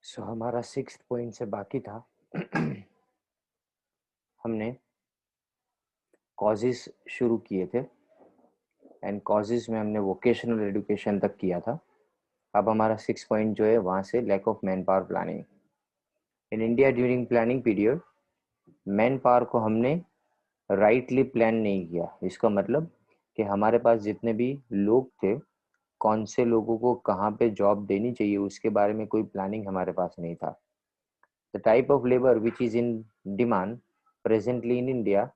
हमारा 6th point से बाकी था। हमने कॉजेस शुरू किए थे एंड कॉजेस में हमने वोकेशनल एजुकेशन तक किया था। अब हमारा 6 पॉइंट जो है वहाँ से lack of man power planning in India during planning period. Man power को हमने राइटली प्लान नहीं किया। इसका मतलब कि हमारे पास जितने भी लोग थे, कौन से लोगों को कहाँ पे जॉब देनी चाहिए उसके बारे में कोई प्लानिंग हमारे पास नहीं था। The type of labour which is in demand presently in India,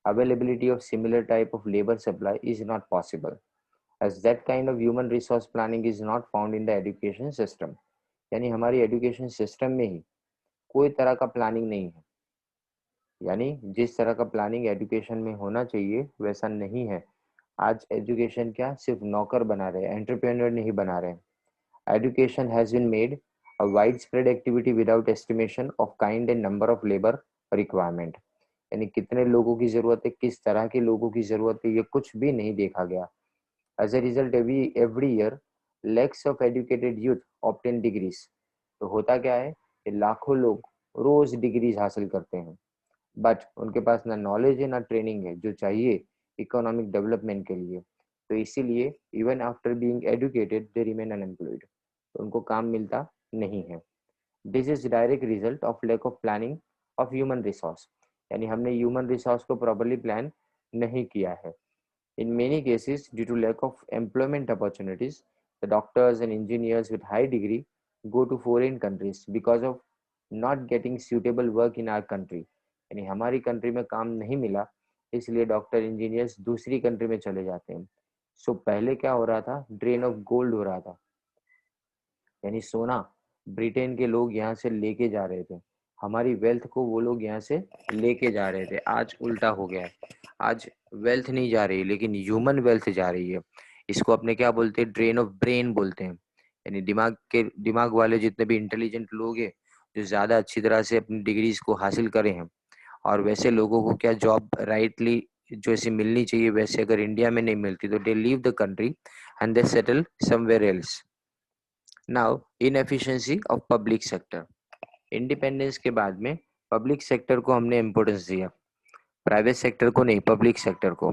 availability of similar type of labor supply is not possible, as that kind of human resource planning is not found in the education system। यानी हमारी education system में ही कोई तरह का planning नहीं है। यानी जिस तरह का प्लानिंग एजुकेशन में होना चाहिए वैसा नहीं है। आज एजुकेशन क्या सिर्फ नौकर बना रहे हैं, एंटरप्रेन्योर नहीं बना रहे हैं। Education has been made a wide spread activity without estimation of kind and number of labour requirement. यानी कितने लोगों की जरूरत है, किस तरह के लोगों की जरूरत है, ये कुछ भी नहीं देखा गया। As a result every year lakhs of educated youth obtain degrees. तो होता क्या है कि लाखों लोग रोज डिग्रीज हासिल करते हैं, बट उनके पास ना नॉलेज है ना ट्रेनिंग है जो चाहिए इकोनॉमिक डेवलपमेंट के लिए। तो इसीलिए even after being educated they remain unemployed. तो उनको काम मिलता नहीं है। This is direct result of lack of planning of human resource. यानी हमने ह्यूमन रिसोर्स को प्रॉपरली प्लान नहीं किया है। In many cases due to lack of employment opportunities, the doctors and engineers with high degree go to foreign countries because of not getting suitable work in our country. यानी हमारी country में काम नहीं मिला, इसलिए डॉक्टर इंजीनियर्स दूसरी country में चले जाते हैं। पहले क्या हो रहा था, ड्रेन ऑफ गोल्ड हो रहा था। यानी सोना ब्रिटेन के लोग यहाँ से लेके जा रहे थे, हमारी वेल्थ को वो लोग यहाँ से लेके जा रहे थे। आज उल्टा हो गया है। आज वेल्थ नहीं जा रही लेकिन ह्यूमन वेल्थ जा रही है। इसको अपने क्या बोलते हैं, ड्रेन ऑफ ब्रेन बोलते हैं। यानी दिमाग वाले जितने भी इंटेलिजेंट लोग हैं, जो ज्यादा अच्छी तरह से अपनी डिग्रीज को हासिल करे हैं, और वैसे लोगों को क्या जॉब राइटली जैसे मिलनी चाहिए वैसे अगर इंडिया में नहीं मिलती तो they leave the country and they settle somewhere else. Now inefficiency of public sector. Independence के बाद में पब्लिक सेक्टर को हमने इम्पोर्टेंस दिया, प्राइवेट सेक्टर को नहीं, पब्लिक सेक्टर को।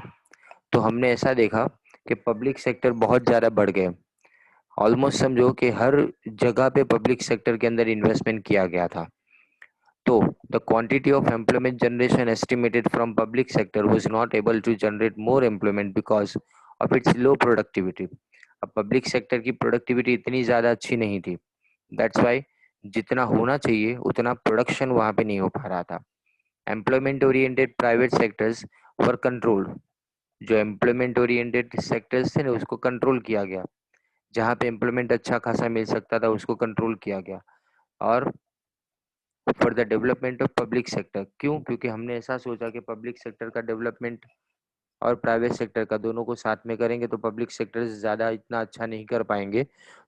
तो हमने ऐसा देखा कि पब्लिक सेक्टर बहुत ज़्यादा बढ़ गए। ऑलमोस्ट समझो कि हर जगह पे पब्लिक सेक्टर के अंदर इन्वेस्टमेंट किया गया था। तो the quantity of employment generation estimated from public sector was not able to generate more employment because of its low productivity. अब पब्लिक सेक्टर की प्रोडक्टिविटी इतनी ज़्यादा अच्छी नहीं थी, दैट्स वाई जितना होना चाहिए उतना प्रोडक्शन वहां पे नहीं हो पा रहा था। एम्प्लॉयमेंट ओरिएंटेड प्राइवेट सेक्टर्स वर कंट्रोल्ड। जो एम्प्लॉयमेंट ओरिएंटेड सेक्टर्स थे ना उसको कंट्रोल किया गया। जहाँ पे एम्प्लॉयमेंट अच्छा खासा मिल सकता था उसको कंट्रोल किया गया। और for the development of public sector, क्यों? क्योंकि हमने ऐसा सोचा कि पब्लिक सेक्टर का डेवलपमेंट और प्राइवेट सेक्टर का दोनों को साथ में करेंगे तो पब्लिक सेक्टर ज़्यादा इतना अच्छा नहीं कर पाएंगे।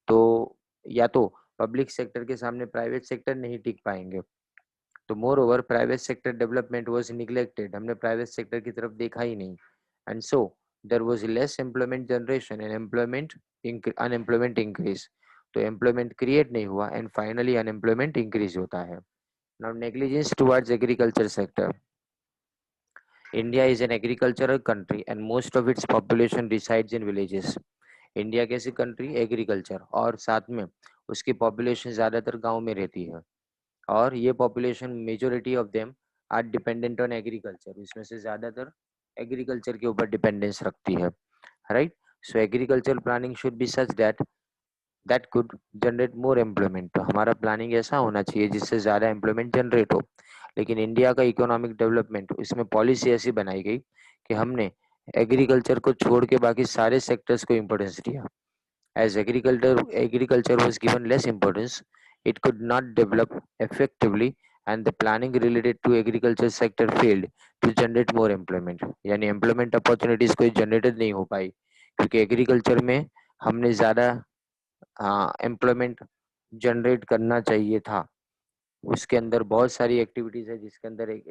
तो या तो पब्लिक सेक्टर के सामने प्राइवेट सेक्टर नहीं टिक पाएंगे। तो more over private sector development was neglected, हमने प्राइवेट सेक्टर की तरफ देखा ही नहीं। And so there was less employment generation and unemployment increase. तो एम्प्लॉयमेंट क्रिएट नहीं हुआ एंड फाइनली अनएम्प्लॉयमेंट इंक्रीज होता है। Now negligence towards agriculture sector. India is an agricultural country and most of its population resides in villages. India कैसी country, agriculture, और साथ में उसकी पॉपुलेशन ज़्यादातर गांव में रहती है। और ये population majority of them are dependent on agriculture, इसमें से ज़्यादातर एग्रीकल्चर के ऊपर डिपेंडेंस रखती है, right. So agriculture planning should be such that could generate more employment. तो हमारा प्लानिंग ऐसा होना चाहिए जिससे ज़्यादा एम्प्लॉयमेंट जनरेट हो। लेकिन इंडिया का इकोनॉमिक डेवलपमेंट, इसमें पॉलिसी ऐसी बनाई गई कि हमने एग्रीकल्चर को छोड़ के बाकी सारे सेक्टर्स को इम्पोर्टेंस दिया। As agriculture was given less importance, it could not develop effectively and the planning related to agriculture sector failed to generate more employment। यानी एम्प्लॉयमेंट अपॉर्चुनिटीज कोई जनरेटेड नहीं हो पाई क्योंकि एग्रीकल्चर में हमने ज़्यादा एम्प्लॉयमेंट जनरेट करना चाहिए था। उसके अंदर बहुत सारी एक्टिविटीज है जिसके अंदर एक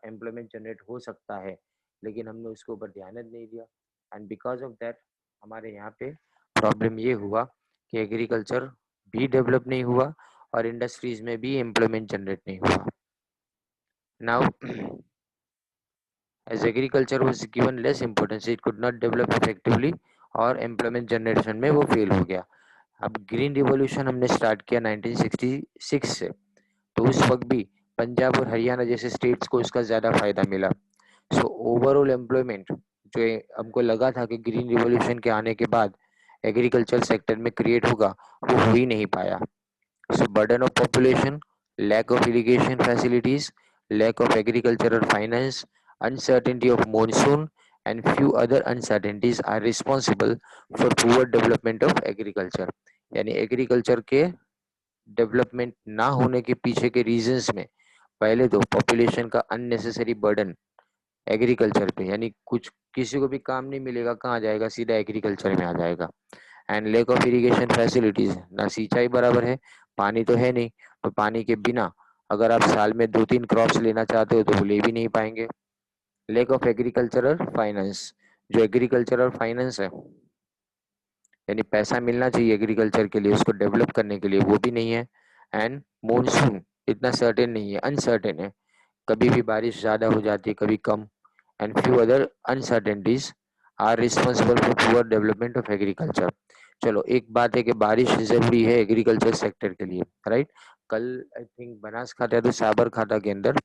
एम्प्लॉयमेंट जनरेट हो सकता है, लेकिन हमने उसके ऊपर ध्यान नहीं दिया। एंड बिकॉज ऑफ दैट हमारे यहाँ पे प्रॉब्लम ये हुआ कि एग्रीकल्चर भी डेवलप नहीं हुआ और इंडस्ट्रीज में भी एम्प्लॉयमेंट जनरेट नहीं हुआ. Now as agriculture was given less importance, it could not develop effectively और एम्प्लॉयमेंट जनरेशन में वो फेल हो गया. अब ग्रीन रिवॉल्यूशन हमने स्टार्ट किया 1966 से, तो उस वक्त भी पंजाब और हरियाणा जैसे स्टेट्स को इसका ज़्यादा फायदा मिला. सो ओवरऑल एम्प्लॉयमेंट जो हमको लगा था कि ग्रीन रिवॉल्यूशन के आने के बाद एग्रीकल्चर सेक्टर में क्रिएट होगा, वो हो ही नहीं पाया. So burden of population, lack of irrigation facilities, lack of agricultural finance, uncertainty of monsoon, and few other uncertainties are responsible for poor development of agriculture. यानी एग्रीकल्चर के डेवलपमेंट ना होने के पीछे के रीजंस में पहले तो पॉपुलेशन का अननेसेसरी बर्डन एग्रीकल्चर पे, यानी कुछ किसी को भी काम नहीं मिलेगा, कहाँ जाएगा, सीधा एग्रीकल्चर में आ जाएगा. And lake of irrigation facilities, ना सिंचाई बराबर है, पानी तो है नहीं, तो पानी के बिना अगर आप साल में 2-3 क्रॉप्स लेना चाहते हो तो वो ले भी नहीं पाएंगे. लेक ऑफ एग्रीकल्चरल फाइनेंस, जो एग्रीकल्चरल फाइनेंस है यानी पैसा मिलना चाहिए एग्रीकल्चर के लिए, उसको डेवलप करने के लिए, वो भी नहीं है. एंड मॉनसून इतना सर्टेन नहीं है, अनसर्टेन है, कभी भी बारिश ज़्यादा हो जाती है, कभी कम. And few other uncertainties are responsible for poor development of agriculture. चलो एक बात है कि बारिश जरूरी है एग्रीकल्चर सेक्टर के लिए, राइट. कल आई थिंक बनासकांठा तो साबरकांठा के अंदर,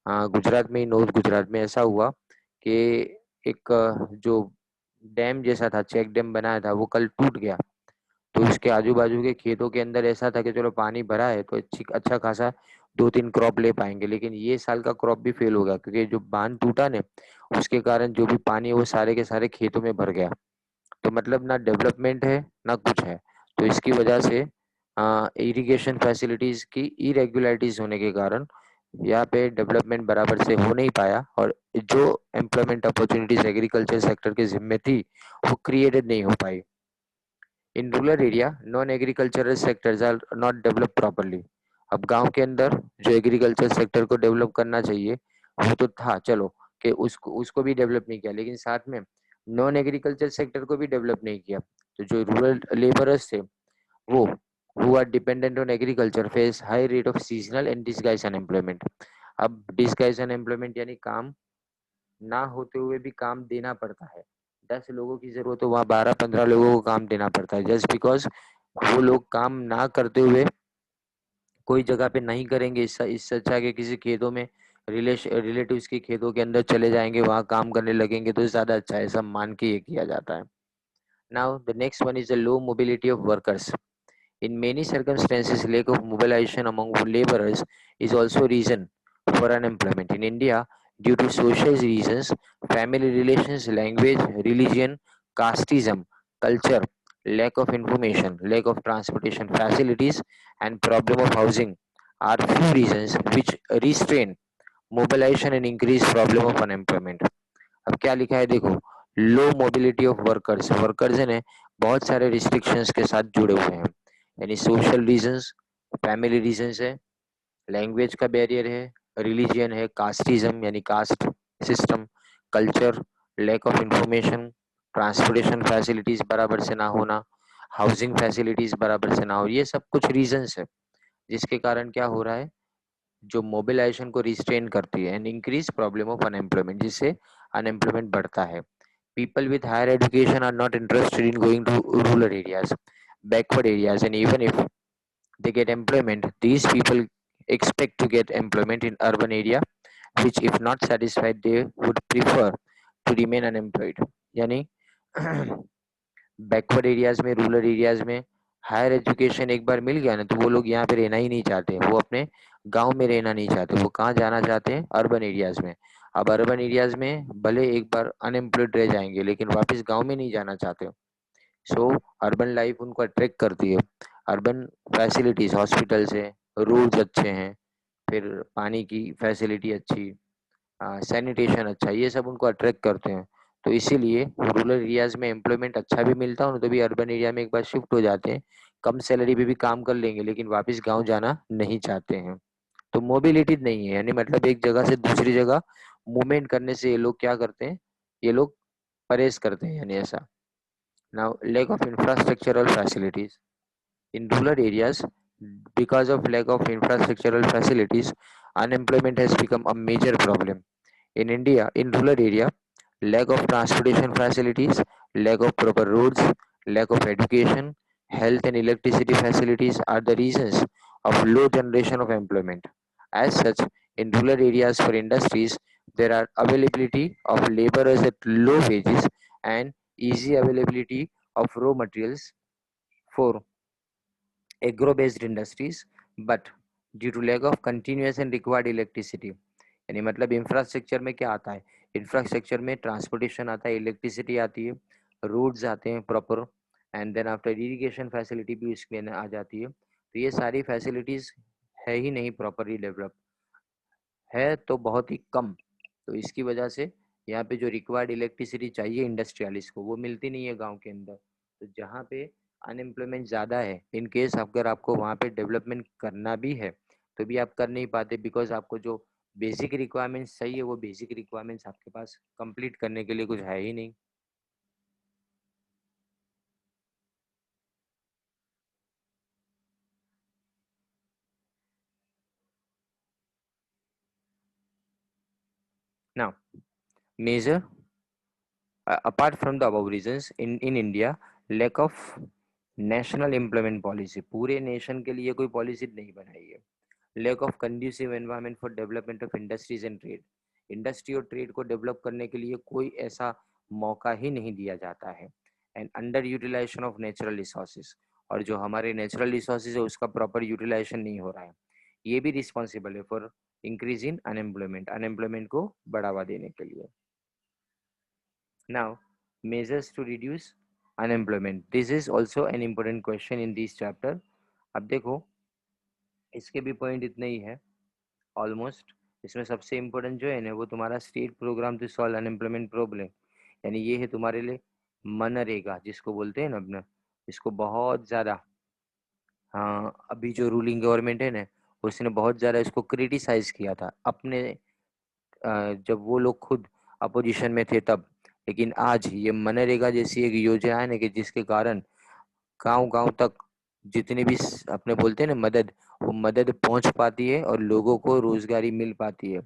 गुजरात में ही, नॉर्थ गुजरात में ऐसा हुआ कि एक जो डैम जैसा था, चेक डैम बनाया था, वो कल टूट गया. तो उसके आजू बाजू के खेतों के अंदर ऐसा था कि चलो पानी भरा है तो अच्छा खासा 2-3 क्रॉप ले पाएंगे, लेकिन ये साल का क्रॉप भी फेल हो गया क्योंकि जो बांध टूटा ने उसके कारण जो भी पानी है वो सारे के सारे खेतों में भर गया. तो मतलब ना डेवलपमेंट है ना कुछ है. तो इसकी वजह से इरिगेशन फैसिलिटीज की इरेगुलरिटीज होने के कारण यहाँ पे डेवलपमेंट बराबर से हो नहीं पाया, और जो एम्प्लॉयमेंट अपॉर्चुनिटीज एग्रीकल्चर सेक्टर के जिम्मे थी वो क्रिएटेड नहीं हो पाई. In rural area non agricultural sectors are not develop properly. अब गांव के अंदर जो एग्रीकल्चर सेक्टर को डेवलप करना चाहिए वो तो था, चलो कि उसको उसको भी डेवलप नहीं किया, लेकिन साथ में नॉन एग्रीकल्चर सेक्टर को भी डेवलप नहीं किया. तो जो रूरल लेबरर्स थे वो who are dependent on agriculture face high rate of seasonal and disguised unemployment. अब disguised unemployment यानी काम ना होते हुए भी काम देना पड़ता है. 10 लोगों की जरूरत हो वहाँ 12-15 लोगों को काम देना पड़ता है, जस्ट बिकॉज वो लोग काम ना करते हुए कोई जगह पे नहीं करेंगे. इससे अच्छा कि किसी खेतों में रिलेटिव्स के खेतों के अंदर चले जाएंगे, वहाँ काम करने लगेंगे तो ज्यादा अच्छा है, सब मान के ये किया जाता है. Now the next one is the low mobility of workers. In many circumstances, lack of mobilization among laborers is also reason for unemployment. In India, due to social reasons, family relations, language, religion, casteism, culture, lack of information, lack of transportation facilities, and problem of housing are few reasons which restrain mobilization and increase problem of unemployment. अब क्या लिखा है देखो, लो mobility of workers, workers ने बहुत सारे restrictions के साथ जुड़े हुए हैं, यानी सोशल रीजंस, फैमिली रीजंस है, लैंग्वेज का बैरियर है, रिलीजियन है, कास्टिज्म यानी caste system, culture, lack of information, transportation facilities बराबर से ना होना, हाउसिंग फैसिलिटीज बराबर से ना हो, ये सब कुछ रीजंस है जिसके कारण क्या हो रहा है, जो मोबिलाइजेशन को रिस्ट्रेन करती है and increase problem of unemployment, जिससे अनएम्प्लॉयमेंट बढ़ता है. People with higher education are not interested in going to rural areas, backward areas, and even if they get employment, these people expect to get employment in urban area, which if not satisfied, they would prefer to remain unemployed. यानी backward areas में, rural areas में higher education एक बार मिल गया ना तो वो लोग यहाँ पे रहना ही नहीं चाहते, वो अपने गांव में रहना नहीं चाहते, वो कहाँ जाना चाहते हैं, अर्बन एरियाज में. अब अर्बन एरियाज में भले एक बार अनएम्प्लॉयड रह जाएंगे लेकिन वापस गांव में नहीं जाना चाहते. सो अर्बन लाइफ उनको अट्रैक्ट करती है. अर्बन फैसिलिटीज, हॉस्पिटल्स है, रोड्स अच्छे हैं, फिर पानी की फैसिलिटी अच्छी, सैनिटेशन अच्छा, ये सब उनको अट्रैक्ट करते हैं. तो इसीलिए रूरल एरियाज में एम्प्लॉयमेंट अच्छा भी मिलता है तो भी अर्बन एरिया में एक बार शिफ्ट हो जाते हैं, कम सैलरी पे भी काम कर लेंगे लेकिन वापस गांव जाना नहीं चाहते हैं. तो मोबिलिटी नहीं है, यानी मतलब एक जगह से दूसरी जगह मूवमेंट करने से ये लोग क्या करते हैं, ये लोग परहेज करते हैं, यानी ऐसा. Now lack of infrastructural facilities. In rural areas, Because of lack of infrastructural facilities, unemployment has become a major problem. In India, in rural area, lack of transportation facilities, lack of proper roads, lack of education, health and electricity facilities are the reasons of low generation of employment. As such, in rural areas for industries, there are availability of laborers at low wages and easy availability of raw materials for agro-based industries, but due to lack of continuous and required electricity, यानी मतलब infrastructure में क्या आता है, infrastructure में transportation आता है, electricity आती है, रोड्स आते हैं proper, and then after irrigation facility भी इसमें आ जाती है, तो ये सारी फैसिलिटीज है ही नहीं प्रॉपरली डेवलप, है तो बहुत ही कम, तो इसकी वजह से यहाँ पे जो रिक्वायर्ड इलेक्ट्रिसिटी चाहिए इंडस्ट्रियलिस्ट को वो मिलती नहीं है गांव के अंदर, तो जहाँ पे अनएम्प्लॉयमेंट ज़्यादा है, इन केस अगर आपको वहाँ पे डेवलपमेंट करना भी है तो भी आप कर नहीं पाते, बिकॉज आपको जो बेसिक रिक्वायरमेंट्स चाहिए वो बेसिक रिक्वायरमेंट्स आपके पास कंप्लीट करने के लिए कुछ है ही नहीं. Now, major apart from the above reasons, in India, lack of national employment policy, पूरे नेशन के लिए कोई पॉलिसी नहीं बनाई है. Lack of conducive environment for development of industries and trade, industry और ट्रेड को डेवलप करने के लिए कोई ऐसा मौका ही नहीं दिया जाता है. And underutilization of natural resources, और जो हमारे नेचुरल रिसोर्सेज है उसका प्रॉपर यूटिलाइजेशन नहीं हो रहा है, ये भी रिस्पॉन्सिबल है for increase in unemployment, unemployment को बढ़ावा देने के लिए. Now, measures to reduce unemployment. This is also an important question in this chapter. अब देखो इसके भी पॉइंट इतने ही है ऑलमोस्ट. इसमें सबसे इम्पोर्टेंट जो है ना वो तुम्हारा state programme to solve unemployment problem, यानी ये है तुम्हारे लिए मनरेगा जिसको बोलते हैं ना अपना, इसको बहुत ज़्यादा, हाँ अभी जो रूलिंग गवर्नमेंट है ना उसने बहुत ज़्यादा इसको क्रिटिसाइज किया था अपने जब वो लोग खुद अपोजिशन में थे तब. लेकिन आज ये मनरेगा जैसी एक योजना है ना कि जिसके कारण गांव गांव तक जितने भी अपने बोलते हैं ना मदद, वो मदद पहुंच पाती है और लोगों को रोजगारी मिल पाती है.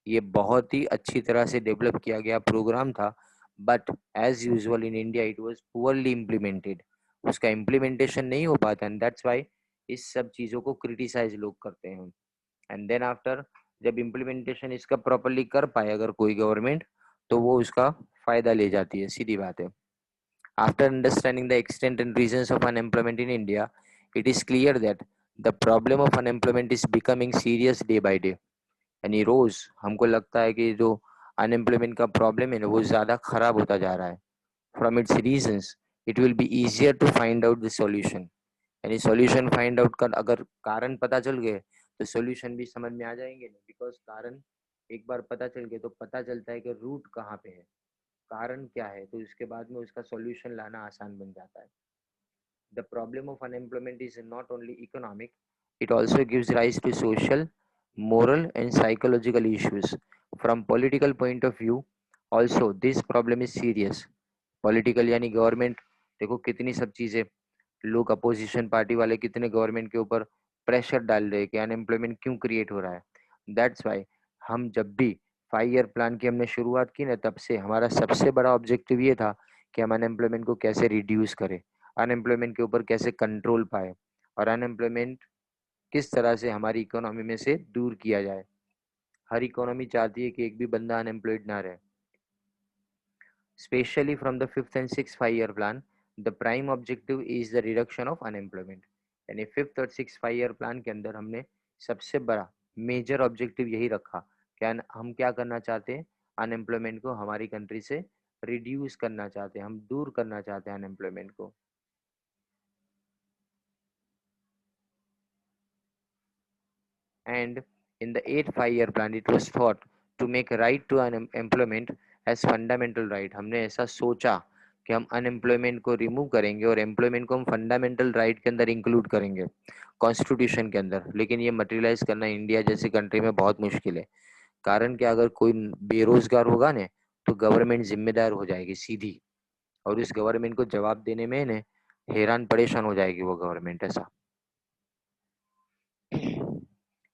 ये बहुत ही अच्छी तरह से डेवलप किया गया प्रोग्राम था, but as usual in India it was poorly implemented, उसका इम्प्लीमेंटेशन नहीं हो पाता, एंड दैट्स वाई इस सब चीज़ों को क्रिटिसाइज लोग करते हैं. एंड देन आफ्टर जब इम्प्लीमेंटेशन इसका प्रॉपरली कर पाए अगर कोई गवर्नमेंट, तो वो उसका फायदा ले जाती है, सीधी बात है. After understanding the extent and reasons of unemployment in India, it is clear that the problem of unemployment is becoming serious day by day. यानी रोज हमको लगता है कि जो अनएम्प्लॉयमेंट का प्रॉब्लम है ना वो ज्यादा खराब होता जा रहा है. From its reasons it will be easier to find out the solution, यानी सॉल्यूशन फाइंड आउट कर अगर कारण पता चल गए तो सॉल्यूशन भी समझ में आ जाएंगे ना, बिकॉज कारण एक बार पता चल गए तो पता चलता है कि रूट कहाँ पे है, कारण क्या है, तो इसके बाद में उसका सॉल्यूशन लाना आसान बन जाता है. The problem of unemployment is not only economic, it also gives rise to social, moral and psychological issues. From political point of view also this problem is serious. Political यानी गवर्नमेंट, देखो कितनी सब चीजें, लोग अपोजिशन पार्टी वाले कितने government के ऊपर प्रेशर डाल रहे हैं कि अनएम्प्लॉयमेंट क्यों क्रिएट हो रहा है. दैट्स वाई हम जब भी 5 ईयर प्लान की हमने शुरुआत की ना तब से हमारा सबसे बड़ा ऑब्जेक्टिव ये था कि हम अनएम्प्लॉयमेंट को कैसे रिड्यूस करें, अनएम्प्लॉयमेंट के ऊपर कैसे कंट्रोल पाए, और अनएम्प्लॉयमेंट किस तरह से हमारी इकोनॉमी में से दूर किया जाए. हर इकोनॉमी चाहती है कि एक भी बंदा अनएम्प्लॉयड ना रहे. Especially from the fifth and sixth 5 year plan, the prime objective is the reduction of unemployment. यानी फिफ्थ और सिक्स 5 year प्लान के अंदर हमने सबसे बड़ा मेजर ऑब्जेक्टिव यही रखा, क्या हम क्या करना चाहते हैं, अनएम्प्लॉयमेंट को हमारी कंट्री से रिड्यूस करना चाहते हैं, हम दूर करना चाहते हैं अनएम्प्लॉयमेंट को. And in the eighth 5 year plan it was thought to make right to employment as fundamental right. हमने ऐसा सोचा कि हम अनएम्प्लॉयमेंट को रिमूव करेंगे और एम्प्लॉयमेंट को हम फंडामेंटल राइट के अंदर इंक्लूड करेंगे कॉन्स्टिट्यूशन के अंदर, लेकिन ये मटेरियलाइज करना इंडिया जैसी कंट्री में बहुत मुश्किल है. कारण कि अगर कोई बेरोजगार होगा ना तो गवर्नमेंट जिम्मेदार हो जाएगी सीधी, और इस गवर्नमेंट को जवाब देने में ना हैरान परेशान हो जाएगी वो गवर्नमेंट ऐसा.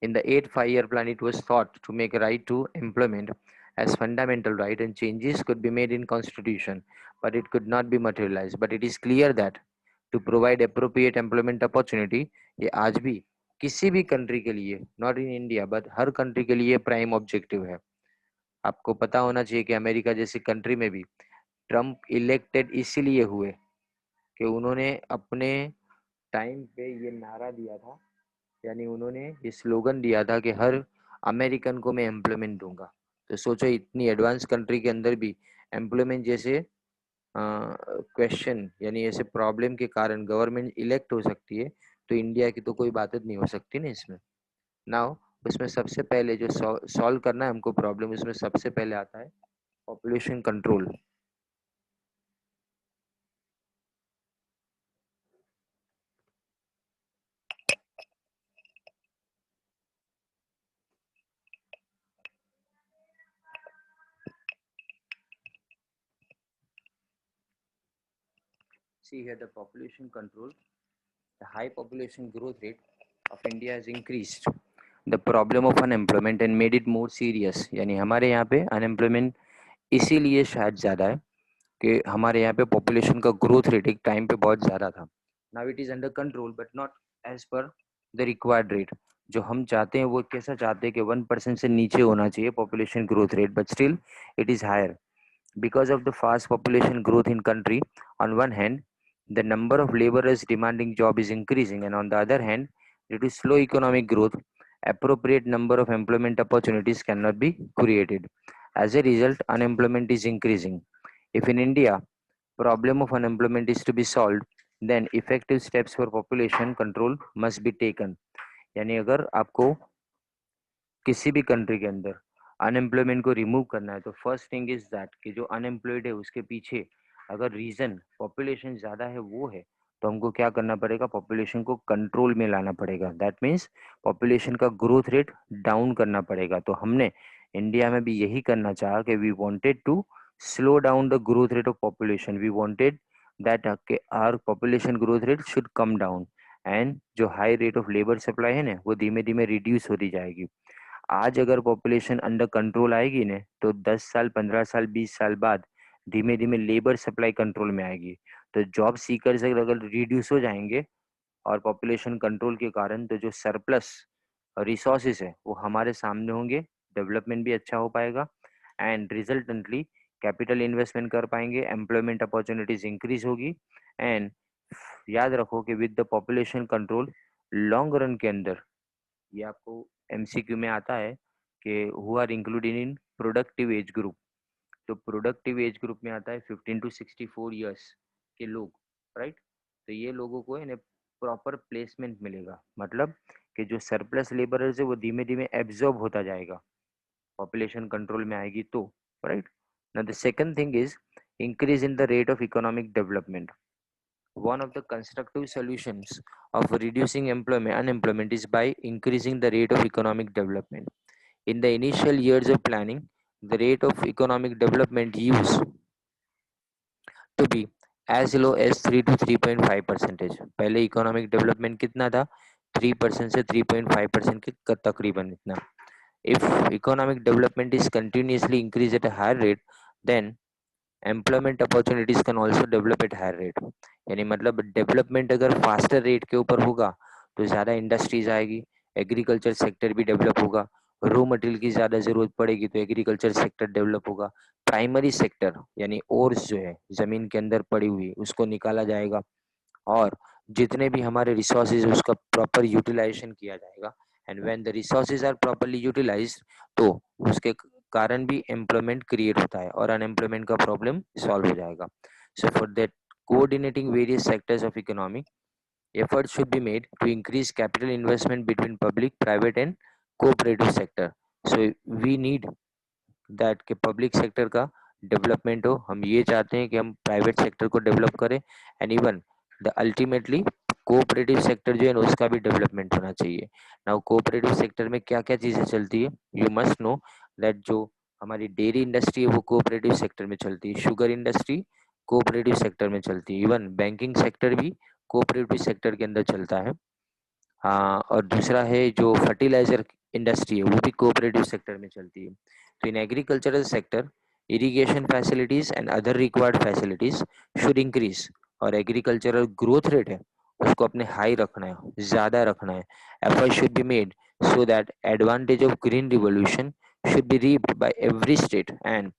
In the 8th five-year plan, it was thought to make a right to employment as fundamental right and changes could be made in constitution, but it could not be materialized. But it is clear that to provide appropriate employment opportunity, ये आज भी किसी भी country के लिए, not in India but her country के लिए prime objective है। आपको पता होना चाहिए कि अमेरिका जैसी कंट्री में भी ट्रम्प इलेक्टेड इसीलिए हुए कि उन्होंने अपने टाइम पे ये नारा दिया था, यानी उन्होंने ये स्लोगन दिया था कि हर अमेरिकन को मैं एम्प्लॉयमेंट दूंगा। तो सोचो इतनी एडवांस कंट्री के अंदर भी एम्प्लॉयमेंट जैसे क्वेश्चन यानी ऐसे प्रॉब्लम के कारण गवर्नमेंट इलेक्ट हो सकती है, तो इंडिया की तो कोई बात नहीं हो सकती ना इसमें। नाउ उसमें सबसे पहले जो सॉल्व करना है हमको प्रॉब्लम, उसमें सबसे पहले आता है population control. See here the population control. The high population growth rate of India has increased the problem of unemployment and made it more serious। यानी हमारे यहाँ पे अनएम्प्लॉयमेंट इसीलिए शायद ज़्यादा है कि हमारे यहाँ पे पॉपुलेशन का ग्रोथ रेट एक टाइम पे बहुत ज़्यादा था। Now it is under control but not as per the required rate. जो हम चाहते हैं वो कैसा चाहते हैं कि 1% से नीचे होना चाहिए population growth rate, but still it is higher because of the fast population growth in country. On one hand, the number of laborers demanding job is increasing, and on the other hand, due to slow economic growth, appropriate number of employment opportunities cannot be created. As a result, unemployment is increasing. If in India problem of unemployment is to be solved, then effective steps for population control must be taken। यानी अगर आपको किसी भी country के अंदर unemployment को remove करना है, तो फर्स्ट थिंग इज दैट कि जो अनएम्प्लॉयड है उसके पीछे अगर रीजन पॉपुलेशन ज़्यादा है वो है, तो हमको क्या करना पड़ेगा, पॉपुलेशन को कंट्रोल में लाना पड़ेगा। दैट मीन्स पॉपुलेशन का ग्रोथ रेट डाउन करना पड़ेगा। तो हमने इंडिया में भी यही करना चाहा कि we wanted to slow down the growth rate of population. We wanted that our population growth rate should come down, and जो high rate of labour supply है ना वो धीमे धीमे रिड्यूस होती जाएगी। आज अगर पॉपुलेशन अंडर कंट्रोल आएगी ना, तो 10 साल 15 साल 20 साल बाद धीमे धीमे लेबर सप्लाई कंट्रोल में आएगी। तो जॉब सीकर्स अगर रिड्यूस हो जाएंगे और पॉपुलेशन कंट्रोल के कारण, तो जो सरप्लस रिसोर्सेज है वो हमारे सामने होंगे, डेवलपमेंट भी अच्छा हो पाएगा, एंड रिजल्टेंटली कैपिटल इन्वेस्टमेंट कर पाएंगे, एम्प्लॉयमेंट अपॉर्चुनिटीज इंक्रीज होगी। एंड याद रखो कि with the population control long run के अंदर, ये आपको एमसीक्यू में आता है कि who are included in productive age group. तो प्रोडक्टिव एज ग्रुप में आता है 15 टू 64 ईयर्स के लोग, राइट। तो ये लोगों को इन्हें प्रॉपर प्लेसमेंट मिलेगा, मतलब कि जो सरप्लस लेबरर्स है वो धीमे धीमे एब्जॉर्ब होता जाएगा, पॉपुलेशन कंट्रोल में आएगी तो, right. Now the second thing is increase in the rate of economic development. One of the constructive solutions of reducing unemployment is by increasing the rate of economic development. In the initial years of planning, the rate of economic development used to be as low as 3 to 3.5%। पहले economic development कितना था, 3% से 3.5% के तकरीबन इतना। If economic development is continuously increased at a higher rate, then employment opportunities can also develop at higher rate. यानी मतलब development अगर फास्टर रेट के ऊपर होगा तो ज़्यादा इंडस्ट्रीज आएगी, एग्रीकल्चर सेक्टर भी डेवलप होगा, रॉ मटेरियल की ज़्यादा ज़रूरत पड़ेगी तो एग्रीकल्चर सेक्टर डेवलप होगा, प्राइमरी सेक्टर यानी ओर्स जो है ज़मीन के अंदर पड़ी हुई उसको निकाला जाएगा, और जितने भी हमारे रिसोर्सेज उसका प्रॉपर यूटिलाइजेशन किया जाएगा। And when the resources are properly utilized, तो उसके कारण भी एम्प्लॉयमेंट क्रिएट होता है और अनएम्प्लॉयमेंट का प्रॉब्लम सॉल्व हो जाएगा। So for that coordinating various sectors of economy, efforts should be made to increase capital investment between public, private and cooperative sector। So we need that के public sector का development हो, हम ये चाहते हैं कि हम प्राइवेट सेक्टर को डेवलप करें, and even the ultimately cooperative sector जो है उसका भी डेवलपमेंट होना चाहिए। नाउ कोऑपरेटिव सेक्टर में क्या क्या चीज़ें चलती है, यू मस्ट नो दैट जो हमारी डेयरी इंडस्ट्री है वो कोऑपरेटिव सेक्टर में चलती है, शुगर इंडस्ट्री कोऑपरेटिव सेक्टर में चलती है, इवन बैंकिंग सेक्टर भी कोऑपरेटिव सेक्टर के अंदर चलता है। हाँ, और दूसरा है जो फर्टिलाइजर इंडस्ट्री है वो भी कोऑपरेटिव सेक्टर में चलती है। तो in agricultural sector irrigation facilities and other required facilities should increase, और एग्रीकल्चरल ग्रोथ रेट है उसको अपने हाई रखना है, ज़्यादा रखना है। Effort should be made so that advantage of green revolution should be reaped by every state, and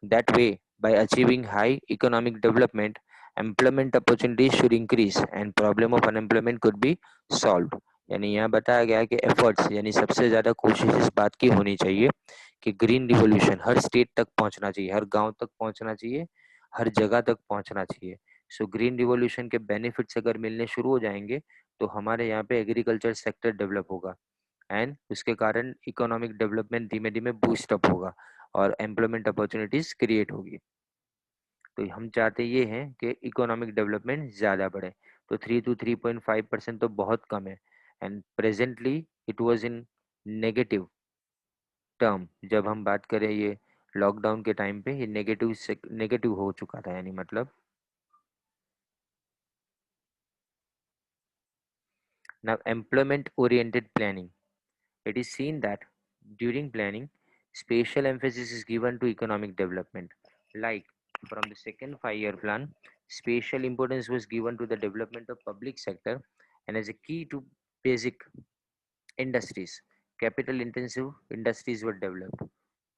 that way by achieving high economic development employment opportunities should increase and problem of unemployment could be solved। यानी यहाँ बताया गया है कि efforts यानी सबसे ज़्यादा कोशिश इस बात की होनी चाहिए कि ग्रीन रिवॉल्यूशन हर स्टेट तक पहुंचना चाहिए, हर गांव तक पहुंचना चाहिए, हर जगह तक पहुंचना चाहिए। सो ग्रीन रिवॉल्यूशन के बेनिफिट्स अगर मिलने शुरू हो जाएंगे तो हमारे यहाँ पे एग्रीकल्चर सेक्टर डेवलप होगा एंड उसके कारण इकोनॉमिक डेवलपमेंट धीमे धीमे बूस्ट अप होगा और एम्प्लॉयमेंट अपॉर्चुनिटीज क्रिएट होगी। तो हम चाहते ये हैं कि इकोनॉमिक डेवलपमेंट ज़्यादा बढ़े। तो 3 to 3.5% तो बहुत कम है, and presently it was in negative term. जब हम बात करें ये लॉकडाउन के टाइम पे ये नेगेटिव से नेगेटिव हो चुका था, यानी मतलब now employment oriented planning. It is seen that during planning, special emphasis is given to economic development. Like from the second 5-year plan, special importance was given to the development of public sector and as a key to basic industries. Capital intensive industries were developed.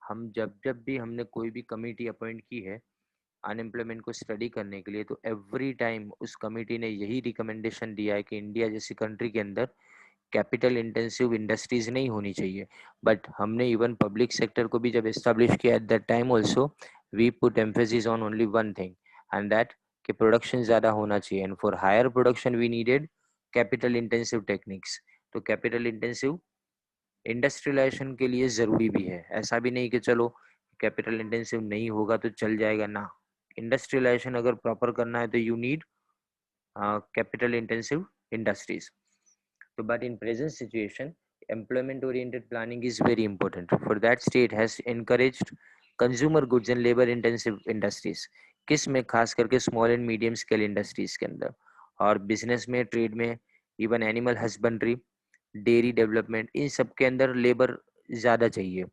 हम जब जब भी हमने कोई भी committee appoint की है unemployment को स्टडी करने के लिए, तो एवरी टाइम उस कमेटी ने यही रिकमेंडेशन दिया है कि इंडिया जैसी कंट्री के अंदर कैपिटल इंटेंसिव इंडस्ट्रीज नहीं होनी चाहिए। बट हमने इवन पब्लिक सेक्टर को भी जब एस्टेब्लिश किया at that time also we put emphasis on only one thing and that कि प्रोडक्शन ज़्यादा होना चाहिए and for higher production we needed capital intensive techniques. तो कैपिटल इंटेंसिव इंडस्ट्रियलाइजेशन के लिए ज़रूरी भी है, ऐसा भी नहीं कि चलो कैपिटल इंटेंसिव नहीं होगा तो चल जाएगा ना। इंडस्ट्रियलाइजेशन अगर प्रॉपर करना है तो you need capital intensive industries. So, but in present situation, employment oriented planning is very important. For that, state has encouraged consumer goods and labor intensive industries, किस में खास करके small and medium scale industries के अंदर, और business में, trade में, even animal husbandry, dairy development, इन सब के अंदर लेबर ज़्यादा चाहिए।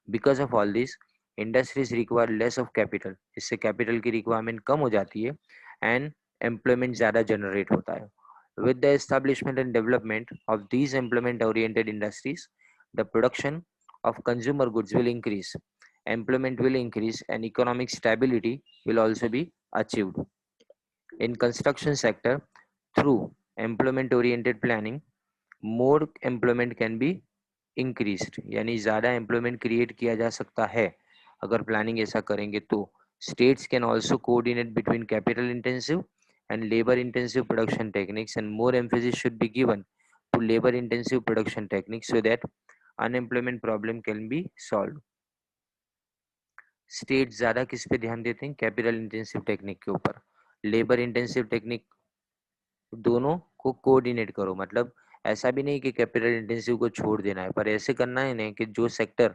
Because of all this industries require less of capital, इससे कैपिटल की रिक्वायरमेंट कम हो जाती है एंड एम्प्लॉयमेंट ज़्यादा जनरेट होता है। With the establishment and development of these employment-oriented industries, the production of consumer goods will increase, employment will increase, and economic stability will also be achieved. In construction sector, through employment-oriented planning, more employment can be increased, यानी ज़्यादा employment create किया जा सकता है अगर planning ऐसा करेंगे तो। States can also coordinate between capital intensive and labor intensive production techniques, and more emphasis should be given to labor intensive production techniques so that unemployment problem can be solved। State ज़्यादा किस पे ध्यान देते हैं? Capital intensive technique के ऊपर। Labour intensive technique, दोनों को कोऑर्डिनेट करो, मतलब ऐसा भी नहीं कि कैपिटल इंटेंसिव को छोड़ देना है, पर ऐसे करना है ना कि जो सेक्टर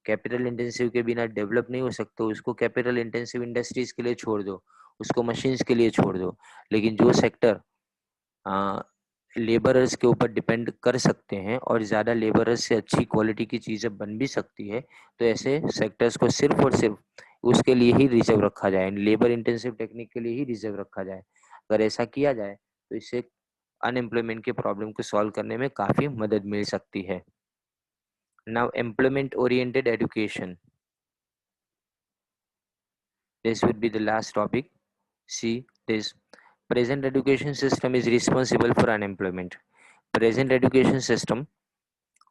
कैपिटल इंटेंसिव के बिना डेवलप नहीं हो सकता उसको कैपिटल इंटेंसिव इंडस्ट्रीज के लिए छोड़ दो, उसको मशीन्स के लिए छोड़ दो। लेकिन जो सेक्टर लेबरर्स के ऊपर डिपेंड कर सकते हैं और ज़्यादा लेबरर्स से अच्छी क्वालिटी की चीज़ें बन भी सकती है, तो ऐसे सेक्टर्स को सिर्फ और सिर्फ उसके लिए ही रिजर्व रखा जाए, लेबर इंटेंसिव टेक्निक के लिए ही रिजर्व रखा जाए। अगर ऐसा किया जाए तो इससे अनएम्प्लॉयमेंट के प्रॉब्लम को सॉल्व करने में काफ़ी मदद मिल सकती है। Now employment oriented education, this would be the last topic. See this, present education system is responsible for unemployment। present education system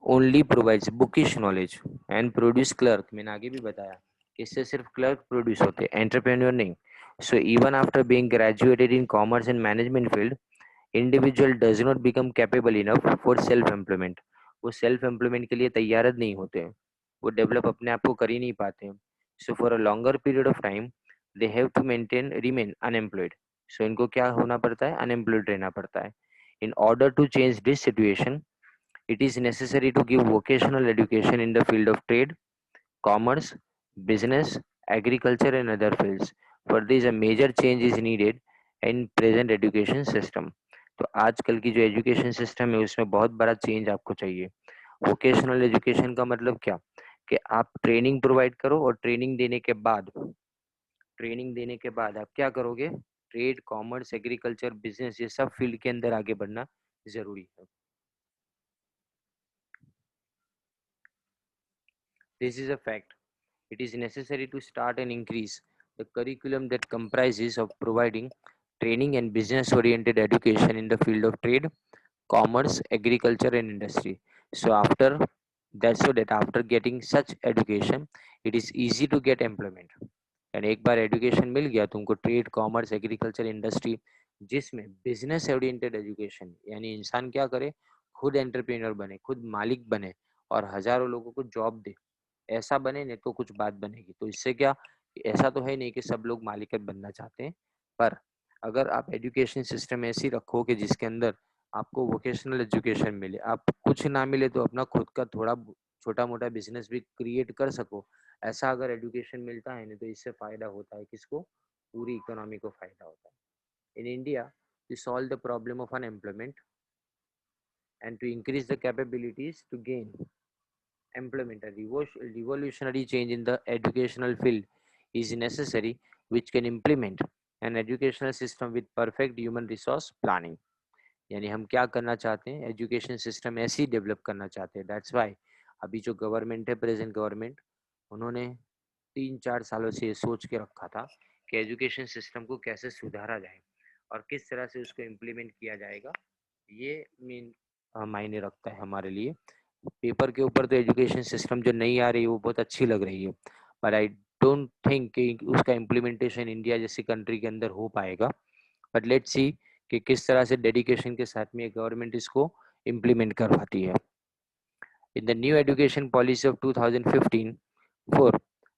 only provides bookish knowledge and produce clerk, मैंने आगे भी बताया कि इससे सिर्फ क्लर्क प्रोड्यूस होते हैं, entrepreneur नहीं। So even after being graduated in commerce and management field, individual does not become capable enough for self employment. वो सेल्फ एम्प्लॉयमेंट के लिए तैयार नहीं होते हैं, वो डेवलप अपने आप को कर ही नहीं पाते हैं। So for a longer period of time they have to maintain remain unemployed. So इनको क्या होना पड़ता है? अनएम्प्लॉयड रहना पड़ता है। In order to change this situation, it is necessary to give vocational education in the field of trade, commerce, business, agriculture, and other fields. For this, a major change is needed in present education system। तो आजकल की जो education system है उसमें बहुत बड़ा change आपको चाहिए। वोकेशनल एजुकेशन का मतलब क्या, कि आप ट्रेनिंग प्रोवाइड करो और ट्रेनिंग देने के बाद आप क्या करोगे, ट्रेड, कॉमर्स, एग्रीकल्चर, बिजनेस, ये सब फील्ड के अंदर आगे बढ़ना जरूरी है। This is a fact. It is necessary to start and increase the curriculum that comprises of providing training and business-oriented education in the field of trade, commerce, agriculture, and industry. So after getting such education, it is easy to get employment. And एक बार education मिल गया तुमको trade, commerce, agriculture, industry, जिसमें business oriented education, यानी इंसान क्या करे, खुद entrepreneur बने, खुद मालिक बने और हजारों लोगों को जॉब दे, ऐसा बने, नहीं तो कुछ बात बनेगी। तो इससे क्या, ऐसा तो है नहीं कि सब लोग मालिकत बनना चाहते हैं, पर अगर आप एजुकेशन सिस्टम ऐसी रखो कि जिसके अंदर आपको वोकेशनल एजुकेशन मिले, आप कुछ ना मिले तो अपना खुद का थोड़ा छोटा मोटा बिजनेस भी क्रिएट कर सको, ऐसा अगर एजुकेशन मिलता है ना, तो इससे फायदा होता है किसको, पूरी इकोनॉमी को फायदा होता है। In India, to solve the problem of unemployment and to increase the capabilities to gain employment, a revolutionary change in the educational field is necessary, which can implement an educational system with perfect human resource planning. यानी हम क्या करना चाहते हैं, education system ऐसी develop करना चाहते हैं। दैट्स वाई अभी जो गवर्नमेंट है, प्रेजेंट गवर्नमेंट, उन्होंने 3-4 सालों से ये सोच के रखा था कि एजुकेशन सिस्टम को कैसे सुधारा जाए और किस तरह से उसको इम्प्लीमेंट किया जाएगा। ये मेन मायने रखता है हमारे लिए। पेपर के ऊपर तो एजुकेशन सिस्टम जो नहीं आ रही है वो बहुत अच्छी लग रही है, पर आई डोंट थिंक कि उसका इम्प्लीमेंटेशन इंडिया जैसी कंट्री के अंदर हो पाएगा। बट लेट्स सी कि किस तरह से डेडिकेशन के साथ में गवर्नमेंट इसको इम्प्लीमेंट करवाती है। In the new education policy of 2015, for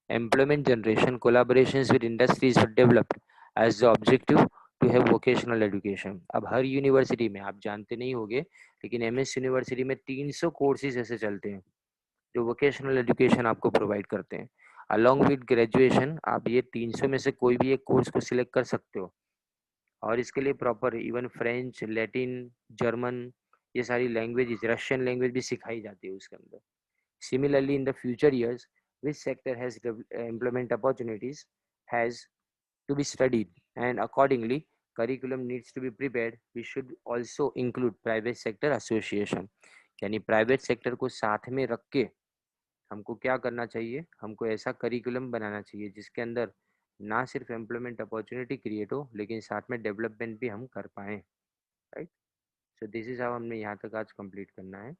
employment generation, collaborations with industries were developed as the objective to have vocational education. अब हर यूनिवर्सिटी में, आप जानते नहीं होंगे, लेकिन एमएस यूनिवर्सिटी में 300 कोर्सेज ऐसे चलते हैं जो वोकेशनल एजुकेशन आपको प्रोवाइड करते हैं। अलॉन्ग विद ग्रेजुएशन आप ये 300 में से कोई भी एक कोर्स को सिलेक्ट कर सकते हो, और इसके लिए proper even French, Latin, German, ये सारी लैंग्वेज, रशियन लैंग्वेज भी सिखाई जाती है उसके अंदर। Similarly, in the future years, which sector has employment opportunities has to be studied, and accordingly, curriculum needs to be prepared. We should also include private sector association, यानी private sector को साथ में रख के हमको क्या करना चाहिए, हमको ऐसा करिकुलम बनाना चाहिए जिसके अंदर ना सिर्फ एम्प्लॉयमेंट अपॉर्चुनिटी क्रिएट हो, लेकिन साथ में डेवलपमेंट भी हम कर पाएँ, right. So this is how हमने यहाँ तक आज कंप्लीट करना है।